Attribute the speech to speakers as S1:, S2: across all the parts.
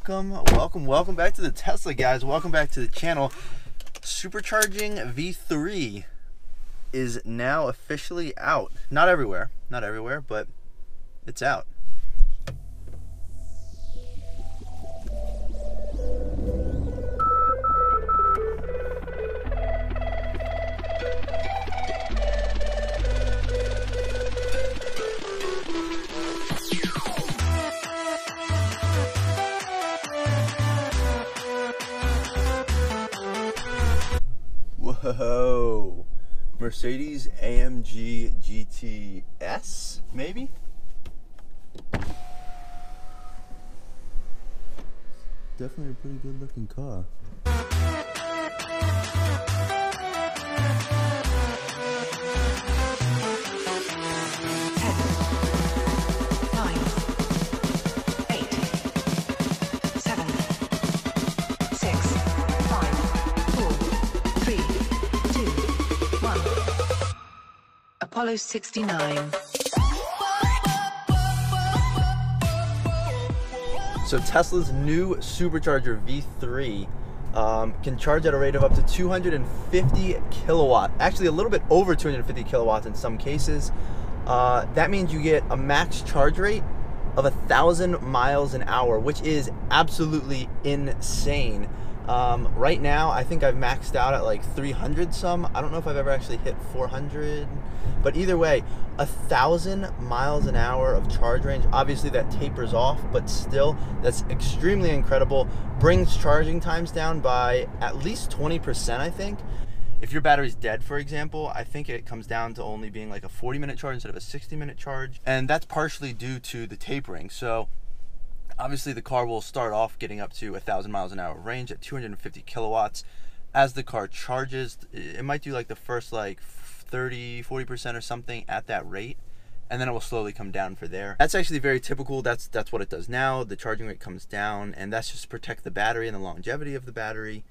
S1: welcome back to the Tesla, guys. Welcome back to the channel. Supercharging V3 is now officially out. Not everywhere, but it's out. Whoa, Mercedes AMG GTS, maybe? Definitely a pretty good looking car.
S2: 69.
S1: So Tesla's new supercharger V3 can charge at a rate of up to 250 kilowatt. Actually, a little bit over 250 kilowatts in some cases. That means you get a max charge rate of 1,000 miles an hour, which is absolutely insane. Right now, I think I've maxed out at like 300 some. I don't know if I've ever actually hit 400, but either way, 1,000 miles an hour of charge range. Obviously that tapers off, but still, that's extremely incredible. Brings charging times down by at least 20%, I think. If your battery's dead, for example, I think it comes down to only being like a 40-minute charge instead of a 60-minute charge. And that's partially due to the tapering. So obviously the car will start off getting up to 1,000 miles an hour of range at 250 kilowatts. As the car charges, it might do like the first like 30-40% or something at that rate, and then it will slowly come down for there. That's actually very typical. That's what it does now. The charging rate comes down, and that's just to protect the battery and the longevity of the battery.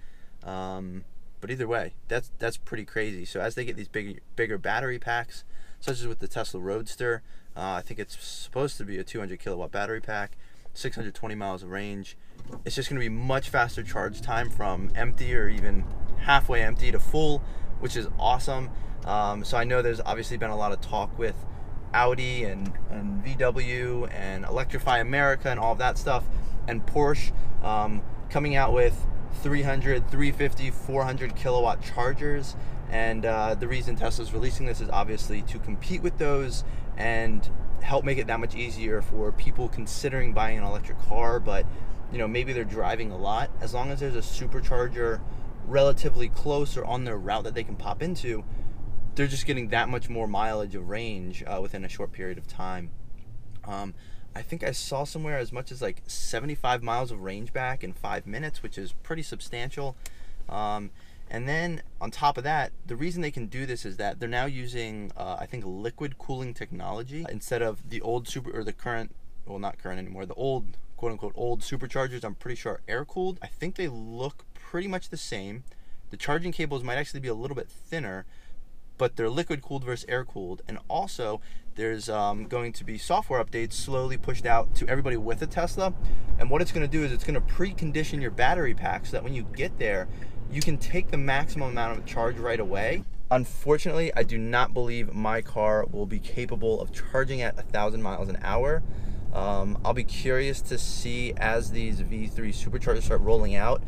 S1: But either way, that's pretty crazy. So as they get these bigger battery packs, such as with the Tesla Roadster, I think it's supposed to be a 200 kilowatt battery pack, 620 miles of range. It's just going to be much faster charge time from empty or even halfway empty to full, which is awesome. So I know there's obviously been a lot of talk with Audi and VW and Electrify America and all of that stuff, and Porsche coming out with 300, 350, 400 kilowatt chargers. And the reason Tesla's releasing this is obviously to compete with those and help make it that much easier for people considering buying an electric car, but you know, maybe they're driving a lot. As long as there's a supercharger relatively close or on their route that they can pop into, they're just getting that much more mileage of range within a short period of time. I think I saw somewhere as much as like 75 miles of range back in 5 minutes, which is pretty substantial. And then on top of that, the reason they can do this is that they're now using, I think, liquid cooling technology instead of the old the current, well, not current anymore, the old, quote unquote, old superchargers. I'm pretty sure are air cooled. I think they look pretty much the same. The charging cables might actually be a little bit thinner, but they're liquid cooled versus air cooled. And also there's going to be software updates slowly pushed out to everybody with a Tesla. And what it's going to do is it's going to precondition your battery pack so that when you get there, you can take the maximum amount of charge right away. Unfortunately, I do not believe my car will be capable of charging at 1,000 miles an hour. I'll be curious to see as these V3 superchargers start rolling out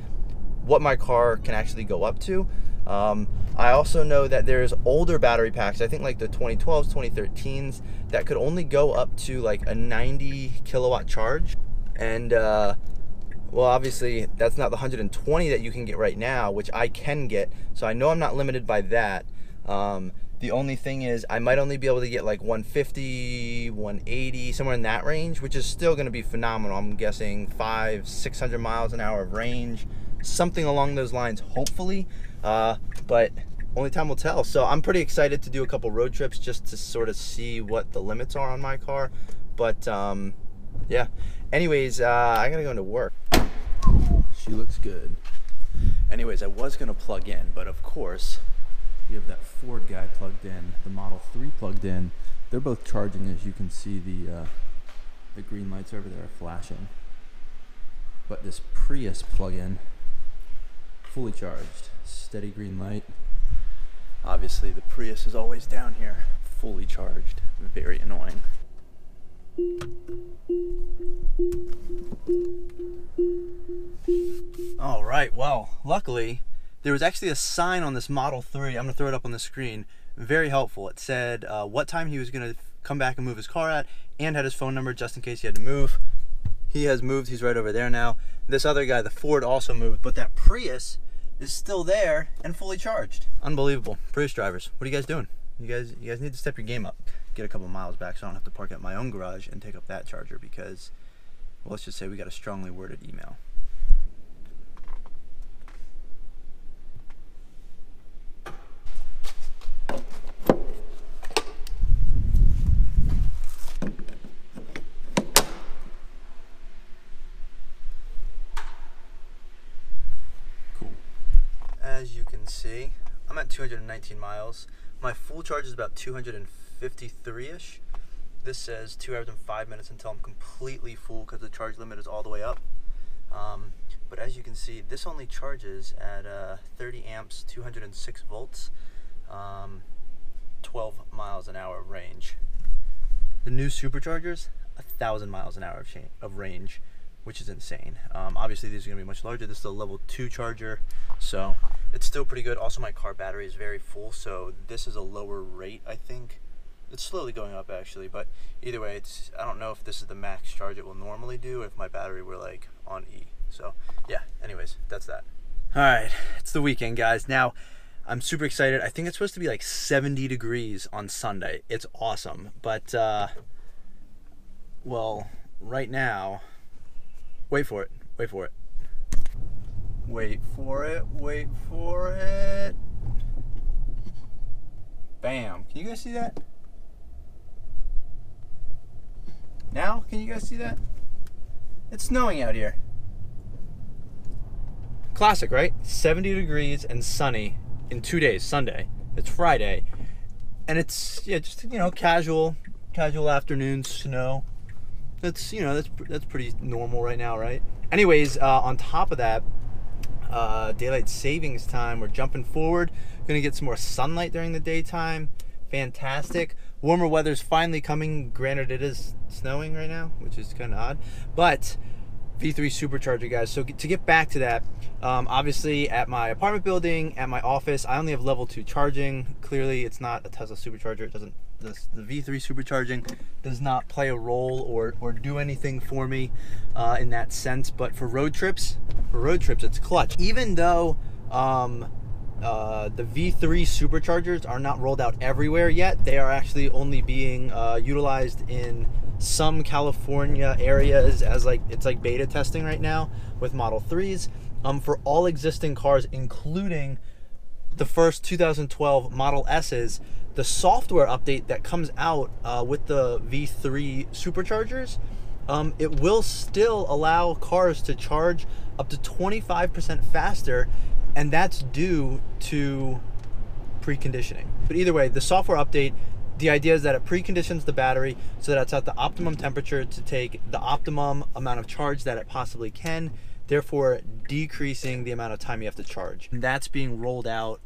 S1: what my car can actually go up to. I also know that there's older battery packs, I think like the 2012s, 2013s, that could only go up to like a 90 kilowatt charge. And well, obviously that's not the 120 that you can get right now, which I can get. So I know I'm not limited by that. The only thing is I might only be able to get like 150, 180, somewhere in that range, which is still going to be phenomenal. I'm guessing 500-600 miles an hour of range, something along those lines, hopefully. But only time will tell. So I'm pretty excited to do a couple road trips just to sort of see what the limits are on my car. But yeah. Anyways, I gotta go into work. She looks good. Anyways, I was gonna plug in, but of course, you have that Ford guy plugged in, the Model 3 plugged in. They're both charging, as you can see the green lights over there are flashing. but this Prius plug-in, fully charged, steady green light. Obviously the Prius is always down here, fully charged, very annoying. All right, well, luckily there was actually a sign on this Model 3. I'm gonna throw it up on the screen. Very helpful. It said what time he was gonna come back and move his car at, and had his phone number just in case he had to move. He has moved, he's right over there now. This other guy, the Ford, also moved, but that Prius is still there and fully charged. Unbelievable. Prius drivers, what are you guys doing? You guys need to step your game up. Get a couple miles back so I don't have to park at my own garage and take up that charger because, well, let's just say we got a strongly worded email. As you can see, I'm at 219 miles. My full charge is about 253-ish. This says 2 hours and 5 minutes until I'm completely full because the charge limit is all the way up. But as you can see, this only charges at 30 amps, 206 volts, 12 miles an hour range. The new Superchargers, 1,000 miles an hour of range, which is insane. Obviously these are gonna be much larger. This is a level 2 charger, so it's still pretty good. Also, my car battery is very full, so this is a lower rate, I think. It's slowly going up actually, but either way, I don't know if this is the max charge it will normally do if my battery were like on E. So yeah, anyways, that's that. All right, it's the weekend, guys. Now, I'm super excited. I think it's supposed to be like 70 degrees on Sunday. It's awesome, but well, right now, wait for it, wait for it. Wait for it, wait for it. Bam, can you guys see that? Now, can you guys see that? It's snowing out here. Classic, right? 70 degrees and sunny in 2 days, Sunday. It's Friday. And it's, yeah, just, you know, casual afternoon snow. That's, you know, that's pretty normal right now, right? Anyways, on top of that, daylight savings time, we're jumping forward. Gonna get some more sunlight during the daytime. Fantastic. Warmer weather's finally coming. Granted, it is snowing right now, which is kind of odd, but V3 Supercharger, guys. So to get back to that, obviously at my apartment building, at my office, I only have level 2 charging. Clearly it's not a Tesla supercharger. It doesn't, the V3 supercharging does not play a role or do anything for me in that sense. But for road trips, it's clutch. Even though the V3 Superchargers are not rolled out everywhere yet, they are actually only being utilized in some California areas as it's like beta testing right now with Model 3s. For all existing cars, including the first 2012 Model S's, the software update that comes out with the V3 Superchargers, it will still allow cars to charge up to 25% faster, and that's due to preconditioning. But either way, the software update, the idea is that it preconditions the battery so that it's at the optimum temperature to take the optimum amount of charge that it possibly can, therefore decreasing the amount of time you have to charge. And that's being rolled out,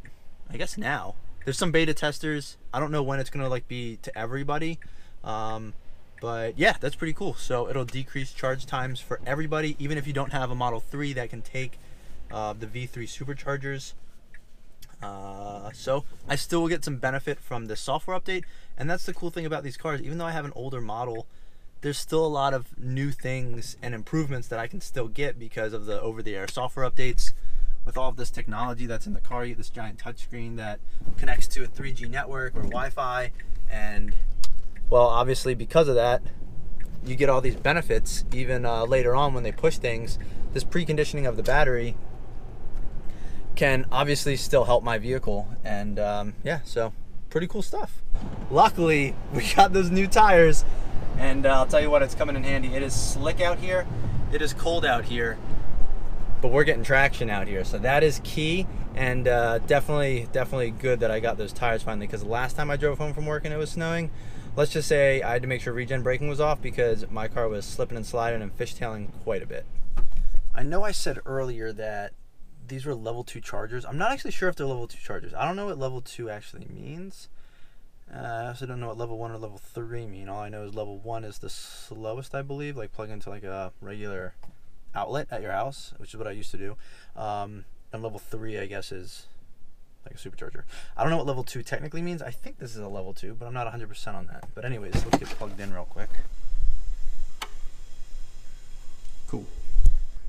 S1: I guess now. There's some beta testers. I don't know when it's gonna be to everybody, but yeah, that's pretty cool. So it'll decrease charge times for everybody, even if you don't have a Model 3 that can take the V3 Superchargers. So I still will get some benefit from the software update, and that's the cool thing about these cars. Even though I have an older model, there's still a lot of new things and improvements that I can still get because of the over-the-air software updates. With all of this technology that's in the car, you get this giant touchscreen that connects to a 3G network or Wi-Fi, and well, obviously because of that, you get all these benefits even later on when they push things. This preconditioning of the battery can obviously still help my vehicle, and yeah, so pretty cool stuff. Luckily, we got those new tires, and I'll tell you what, it's coming in handy. It is slick out here, it is cold out here, but we're getting traction out here, so that is key. And definitely good that I got those tires finally, because the last time I drove home from work and it was snowing, let's just say I had to make sure regen braking was off because my car was slipping and sliding and fishtailing quite a bit. I know I said earlier that these were level 2 chargers. I'm not actually sure if they're level 2 chargers. I don't know what level 2 actually means. I also don't know what level 1 or level 3 mean. All I know is level 1 is the slowest, I believe, like plug into like a regular outlet at your house, which is what I used to do. And level 3, I guess, is like a supercharger. I don't know what level 2 technically means. I think this is a level 2, but I'm not 100% on that. But anyways, let's get plugged in real quick. Cool.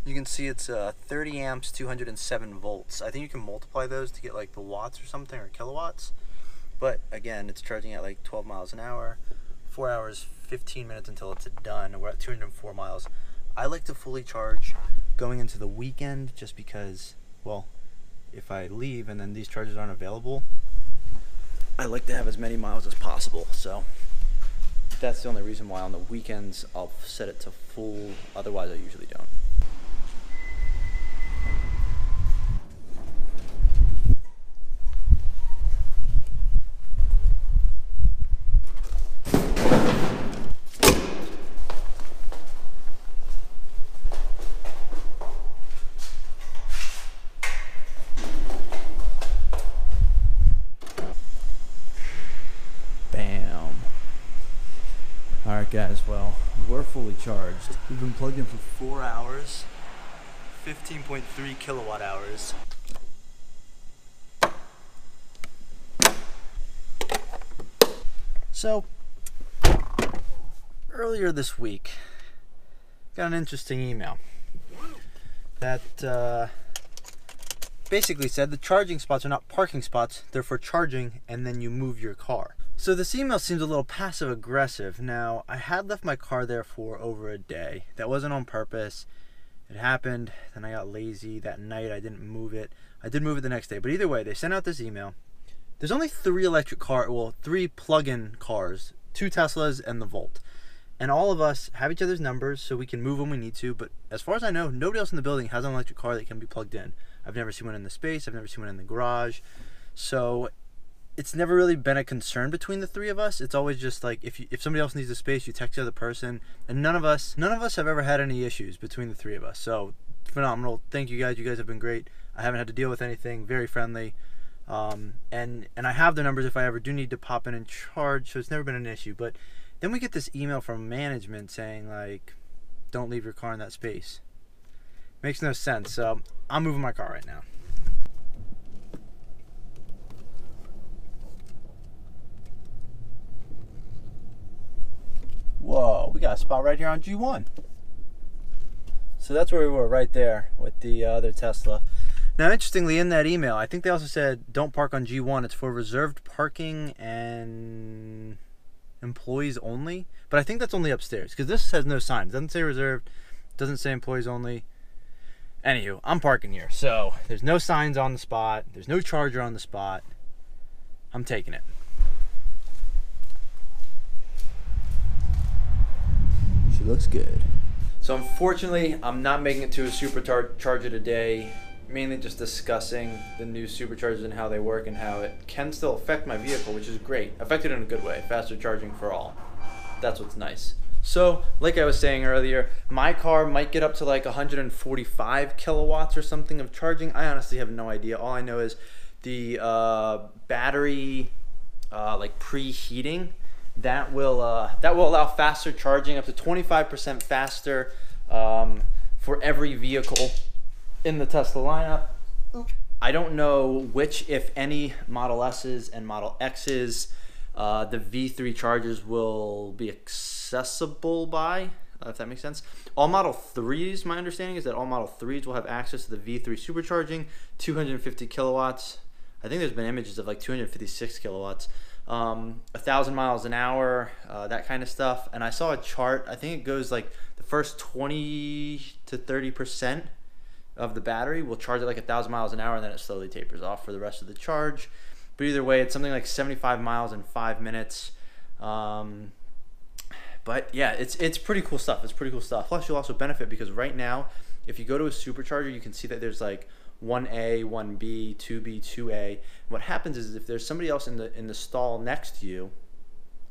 S1: You can see it's 30 amps, 207 volts. I think you can multiply those to get like the watts or something, or kilowatts. But again, it's charging at like 12 miles an hour, 4 hours, 15 minutes until it's done. We're at 204 miles. I like to fully charge going into the weekend just because, well, if I leave and then these chargers aren't available, I like to have as many miles as possible. So that's the only reason why on the weekends I'll set it to full. Otherwise, I usually don't. Alright guys, well, we're fully charged. We've been plugged in for 4 hours, 15.3 kilowatt hours. So, earlier this week, got an interesting email that basically said the charging spots are not parking spots, they're for charging and then you move your car. So this email seems a little passive aggressive. Now, I had left my car there for over a day. That wasn't on purpose. It happened, then I got lazy that night. I didn't move it. I did move it the next day. But either way, they sent out this email. There's only 3 3 plug-in cars, 2 Teslas and the Volt. And all of us have each other's numbers so we can move when we need to. But as far as I know, nobody else in the building has an electric car that can be plugged in. I've never seen one in the space. I've never seen one in the garage. So it's never really been a concern between the 3 of us. It's always just like if somebody else needs a space, you text the other person, and none of us have ever had any issues between the 3 of us. So phenomenal. Thank you guys. You guys have been great. I haven't had to deal with anything. Very friendly. And I have their numbers if I ever do need to pop in and charge, so it's never been an issue. But then we get this email from management saying like, don't leave your car in that space. Makes no sense. So I'm moving my car right now. Whoa, we got a spot right here on G1. So that's where we were, right there with the other Tesla. Now, interestingly, in that email, I think they also said don't park on G1. It's for reserved parking and employees only. But I think that's only upstairs because this has no signs. It doesn't say reserved. It doesn't say employees only. Anywho, I'm parking here. So there's no signs on the spot. There's no charger on the spot. I'm taking it. She looks good. So unfortunately, I'm not making it to a supercharger today. Mainly just discussing the new superchargers and how they work and how it can still affect my vehicle, which is great. Affected in a good way. Faster charging for all. That's what's nice. So, like I was saying earlier, my car might get up to like 145 kilowatts or something of charging. I honestly have no idea. All I know is the battery like preheating, that will allow faster charging, up to 25% faster for every vehicle in the Tesla lineup. I don't know which, if any, Model S's and Model X's the V3 chargers will be accessible by, if that makes sense. All Model 3s, my understanding is that all Model 3s will have access to the V3 supercharging, 250 kilowatts. I think there's been images of like 256 kilowatts. 1,000 miles an hour, that kind of stuff. And I saw a chart. I think it goes like the first 20 to 30% of the battery will charge at like 1,000 miles an hour, and then it slowly tapers off for the rest of the charge. But either way, it's something like 75 miles in 5 minutes. But yeah, it's pretty cool stuff. It's pretty cool stuff. Plus, you'll also benefit because right now, if you go to a supercharger, you can see that there's like 1A, 1B, 2B, 2A. What happens is if there's somebody else in the stall next to you,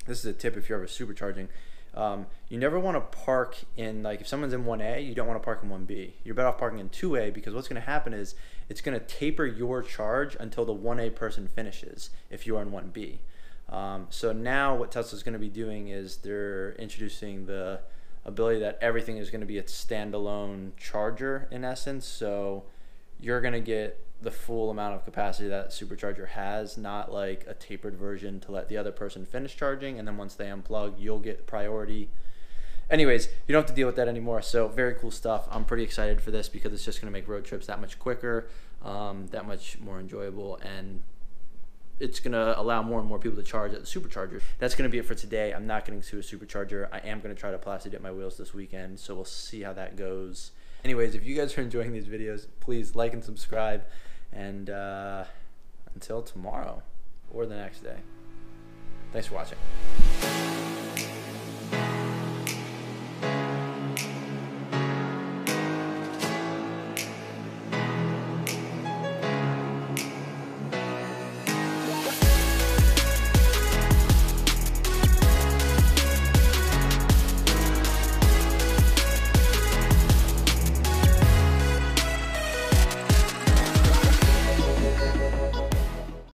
S1: this is a tip if you're ever supercharging, You never want to park in, like if someone's in 1A, you don't want to park in 1B. You're better off parking in 2A, because what's going to happen is it's going to taper your charge until the 1A person finishes if you are in 1B. So now what Tesla's going to be doing is they're introducing the ability that everything is going to be a standalone charger in essence. So you're going to get the full amount of capacity that supercharger has, not like a tapered version to let the other person finish charging, and then once they unplug, you'll get priority. Anyways, you don't have to deal with that anymore. So very cool stuff. I'm pretty excited for this because it's just going to make road trips that much quicker, that much more enjoyable, and it's going to allow more and more people to charge at the supercharger. That's going to be it for today. I'm not getting to a supercharger. I am going to try to plasti dip my wheels this weekend, so we'll see how that goes. Anyways, if you guys are enjoying these videos, please like and subscribe. And until tomorrow or the next day, thanks for watching.